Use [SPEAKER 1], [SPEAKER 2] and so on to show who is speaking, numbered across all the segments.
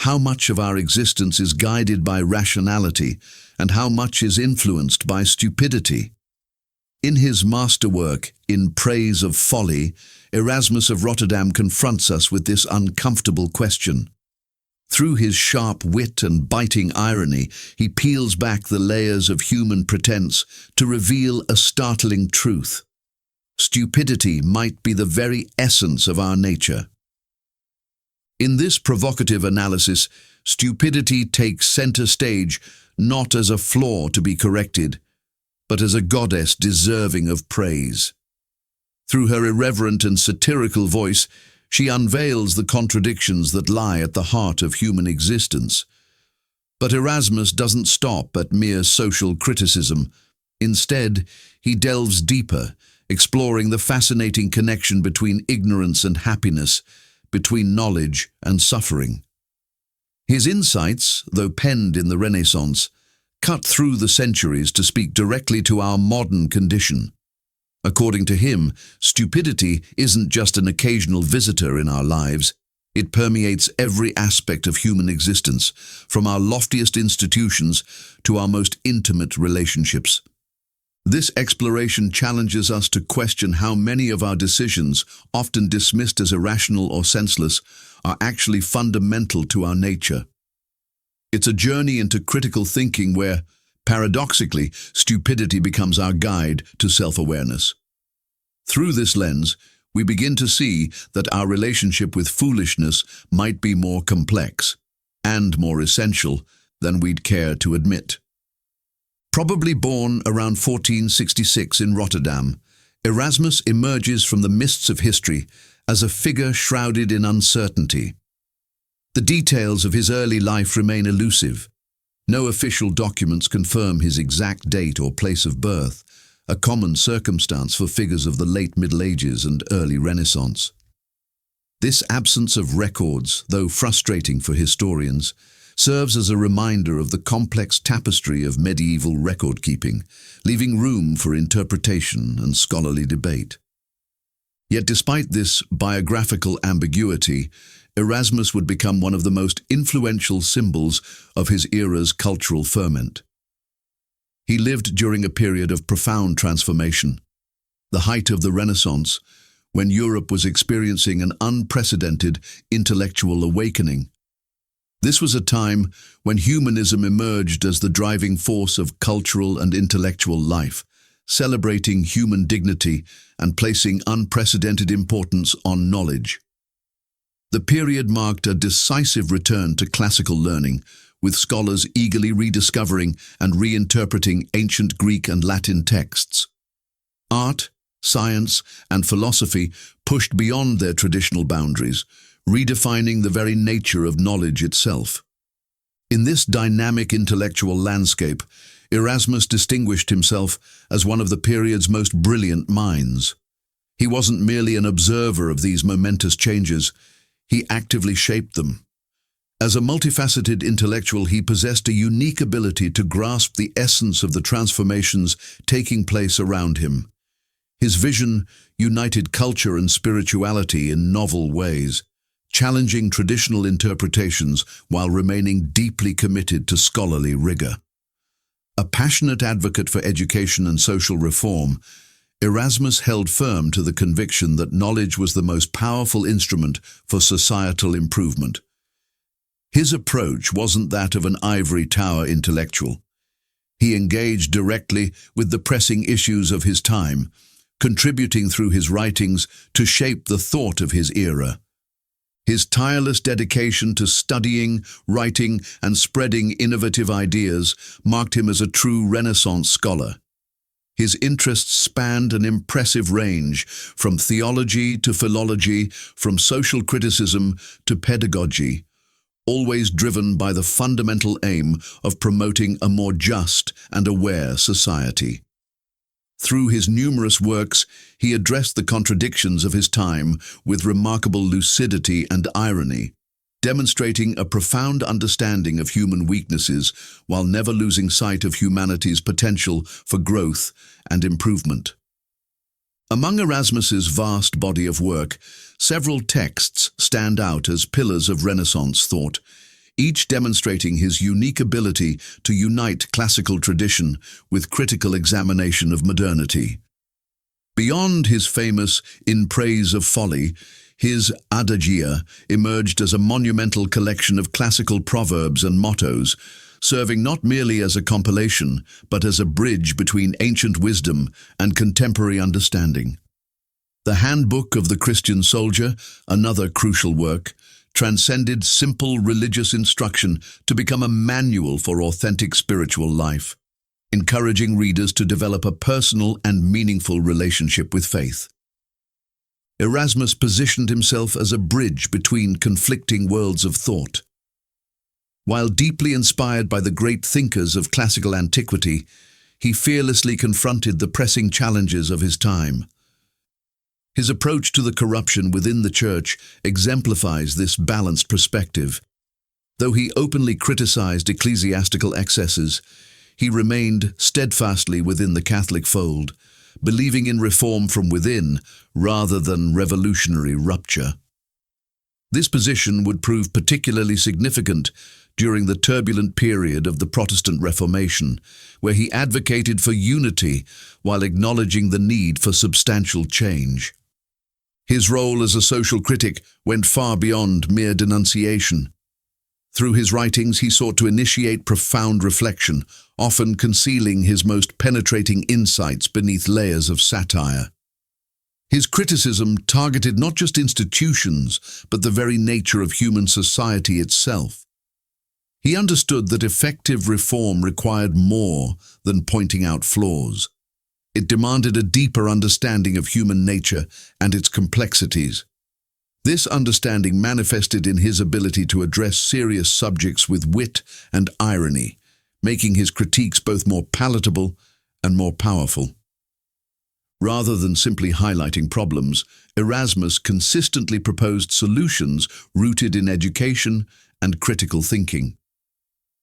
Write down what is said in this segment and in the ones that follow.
[SPEAKER 1] how much of our existence is guided by rationality and how much is influenced by stupidity. In his masterwork, In Praise of Folly, Erasmus of Rotterdam confronts us with this uncomfortable question. Through his sharp wit and biting irony, he peels back the layers of human pretense to reveal a startling truth. Stupidity might be the very essence of our nature. In this provocative analysis, stupidity takes center stage not as a flaw to be corrected, but as a goddess deserving of praise. Through her irreverent and satirical voice, she unveils the contradictions that lie at the heart of human existence. But Erasmus doesn't stop at mere social criticism. Instead, he delves deeper, exploring the fascinating connection between ignorance and happiness, between knowledge and suffering. His insights, though penned in the Renaissance, cut through the centuries to speak directly to our modern condition. According to him, stupidity isn't just an occasional visitor in our lives. It permeates every aspect of human existence, from our loftiest institutions to our most intimate relationships. This exploration challenges us to question how many of our decisions, often dismissed as irrational or senseless, are actually fundamental to our nature. It's a journey into critical thinking where, paradoxically, stupidity becomes our guide to self-awareness. Through this lens, we begin to see that our relationship with foolishness might be more complex and more essential than we'd care to admit. Probably born around 1466 in Rotterdam, Erasmus emerges from the mists of history as a figure shrouded in uncertainty. The details of his early life remain elusive. No official documents confirm his exact date or place of birth, a common circumstance for figures of the late Middle Ages and early Renaissance. This absence of records, though frustrating for historians, serves as a reminder of the complex tapestry of medieval record-keeping, leaving room for interpretation and scholarly debate. Yet despite this biographical ambiguity, Erasmus would become one of the most influential symbols of his era's cultural ferment. He lived during a period of profound transformation, the height of the Renaissance, when Europe was experiencing an unprecedented intellectual awakening. This was a time when humanism emerged as the driving force of cultural and intellectual life, celebrating human dignity and placing unprecedented importance on knowledge. The period marked a decisive return to classical learning, with scholars eagerly rediscovering and reinterpreting ancient Greek and Latin texts. Art, science, and philosophy pushed beyond their traditional boundaries, redefining the very nature of knowledge itself. In this dynamic intellectual landscape, Erasmus distinguished himself as one of the period's most brilliant minds. He wasn't merely an observer of these momentous changes, he actively shaped them. As a multifaceted intellectual, he possessed a unique ability to grasp the essence of the transformations taking place around him. His vision united culture and spirituality in novel ways, challenging traditional interpretations while remaining deeply committed to scholarly rigor. A passionate advocate for education and social reform, Erasmus held firm to the conviction that knowledge was the most powerful instrument for societal improvement. His approach wasn't that of an ivory tower intellectual. He engaged directly with the pressing issues of his time, contributing through his writings to shape the thought of his era. His tireless dedication to studying, writing, and spreading innovative ideas marked him as a true Renaissance scholar. His interests spanned an impressive range, from theology to philology, from social criticism to pedagogy, always driven by the fundamental aim of promoting a more just and aware society. Through his numerous works, he addressed the contradictions of his time with remarkable lucidity and irony, demonstrating a profound understanding of human weaknesses while never losing sight of humanity's potential for growth and improvement. Among Erasmus's vast body of work, several texts stand out as pillars of Renaissance thought, each demonstrating his unique ability to unite classical tradition with critical examination of modernity. Beyond his famous In Praise of Folly, his Adagia emerged as a monumental collection of classical proverbs and mottos, serving not merely as a compilation, but as a bridge between ancient wisdom and contemporary understanding. The Handbook of the Christian Soldier, another crucial work, transcended simple religious instruction to become a manual for authentic spiritual life, encouraging readers to develop a personal and meaningful relationship with faith. Erasmus positioned himself as a bridge between conflicting worlds of thought. While deeply inspired by the great thinkers of classical antiquity, he fearlessly confronted the pressing challenges of his time. His approach to the corruption within the Church exemplifies this balanced perspective. Though he openly criticized ecclesiastical excesses, he remained steadfastly within the Catholic fold, believing in reform from within rather than revolutionary rupture. This position would prove particularly significant during the turbulent period of the Protestant Reformation, where he advocated for unity while acknowledging the need for substantial change. His role as a social critic went far beyond mere denunciation. Through his writings, he sought to initiate profound reflection, often concealing his most penetrating insights beneath layers of satire. His criticism targeted not just institutions, but the very nature of human society itself. He understood that effective reform required more than pointing out flaws. It demanded a deeper understanding of human nature and its complexities. This understanding manifested in his ability to address serious subjects with wit and irony, making his critiques both more palatable and more powerful. Rather than simply highlighting problems, Erasmus consistently proposed solutions rooted in education and critical thinking.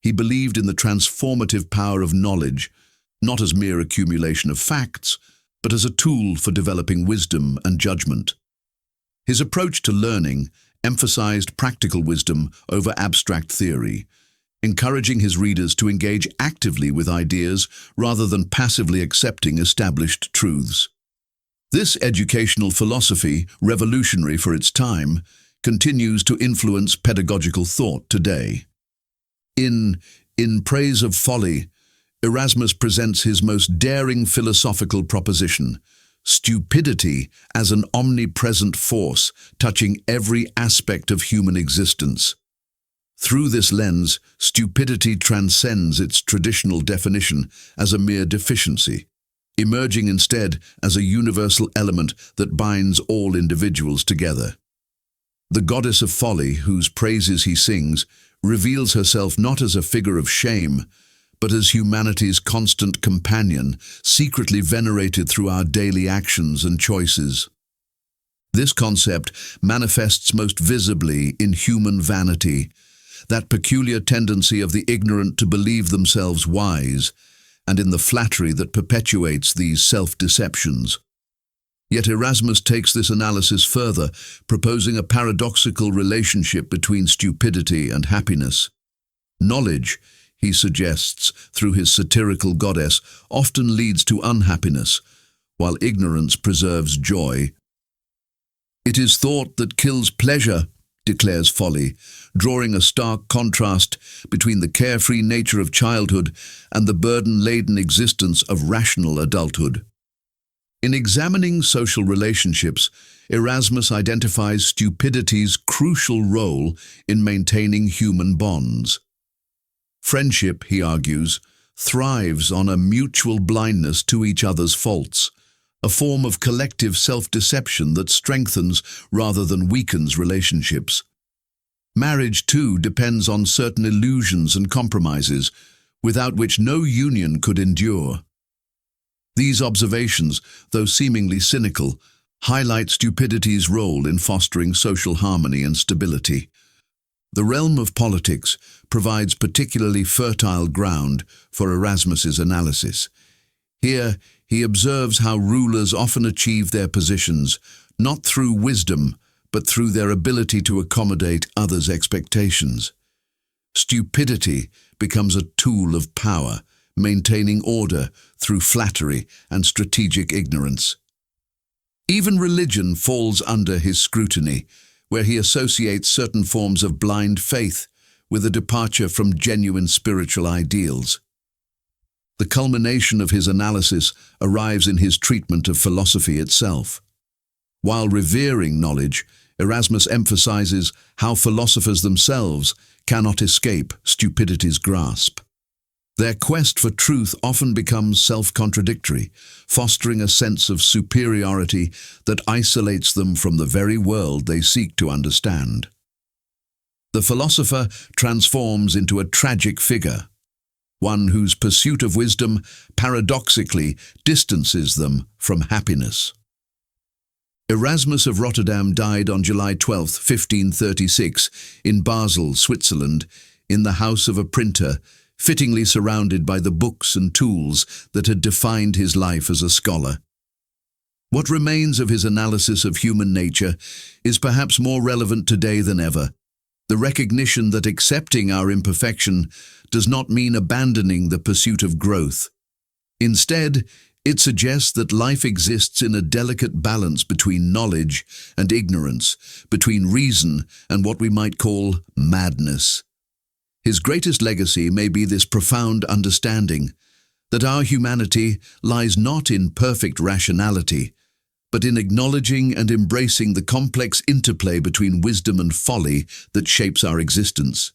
[SPEAKER 1] He believed in the transformative power of knowledge, not as mere accumulation of facts, but as a tool for developing wisdom and judgment. His approach to learning emphasized practical wisdom over abstract theory, encouraging his readers to engage actively with ideas rather than passively accepting established truths. This educational philosophy, revolutionary for its time, continues to influence pedagogical thought today. In Praise of Folly, Erasmus presents his most daring philosophical proposition: stupidity as an omnipresent force touching every aspect of human existence. Through this lens, stupidity transcends its traditional definition as a mere deficiency, emerging instead as a universal element that binds all individuals together. The goddess of folly, whose praises he sings, reveals herself not as a figure of shame, but as humanity's constant companion, secretly venerated through our daily actions and choices. This concept manifests most visibly in human vanity, that peculiar tendency of the ignorant to believe themselves wise, and in the flattery that perpetuates these self-deceptions. Yet Erasmus takes this analysis further, proposing a paradoxical relationship between stupidity and happiness. Knowledge, he suggests, through his satirical goddess, often leads to unhappiness, while ignorance preserves joy. "It is thought that kills pleasure," declares Folly, drawing a stark contrast between the carefree nature of childhood and the burden-laden existence of rational adulthood. In examining social relationships, Erasmus identifies stupidity's crucial role in maintaining human bonds. Friendship, he argues, thrives on a mutual blindness to each other's faults, a form of collective self-deception that strengthens rather than weakens relationships. Marriage, too, depends on certain illusions and compromises, without which no union could endure. These observations, though seemingly cynical, highlight stupidity's role in fostering social harmony and stability. The realm of politics provides particularly fertile ground for Erasmus's analysis. Here, he observes how rulers often achieve their positions not through wisdom, but through their ability to accommodate others' expectations. Stupidity becomes a tool of power, maintaining order through flattery and strategic ignorance. Even religion falls under his scrutiny, where he associates certain forms of blind faith with a departure from genuine spiritual ideals. The culmination of his analysis arrives in his treatment of philosophy itself. While revering knowledge, Erasmus emphasizes how philosophers themselves cannot escape stupidity's grasp. Their quest for truth often becomes self-contradictory, fostering a sense of superiority that isolates them from the very world they seek to understand. The philosopher transforms into a tragic figure, one whose pursuit of wisdom paradoxically distances them from happiness. Erasmus of Rotterdam died on July 12, 1536, in Basel, Switzerland, in the house of a printer, fittingly surrounded by the books and tools that had defined his life as a scholar. What remains of his analysis of human nature is perhaps more relevant today than ever. The recognition that accepting our imperfection does not mean abandoning the pursuit of growth. Instead, it suggests that life exists in a delicate balance between knowledge and ignorance, between reason and what we might call madness. His greatest legacy may be this profound understanding that our humanity lies not in perfect rationality, but in acknowledging and embracing the complex interplay between wisdom and folly that shapes our existence.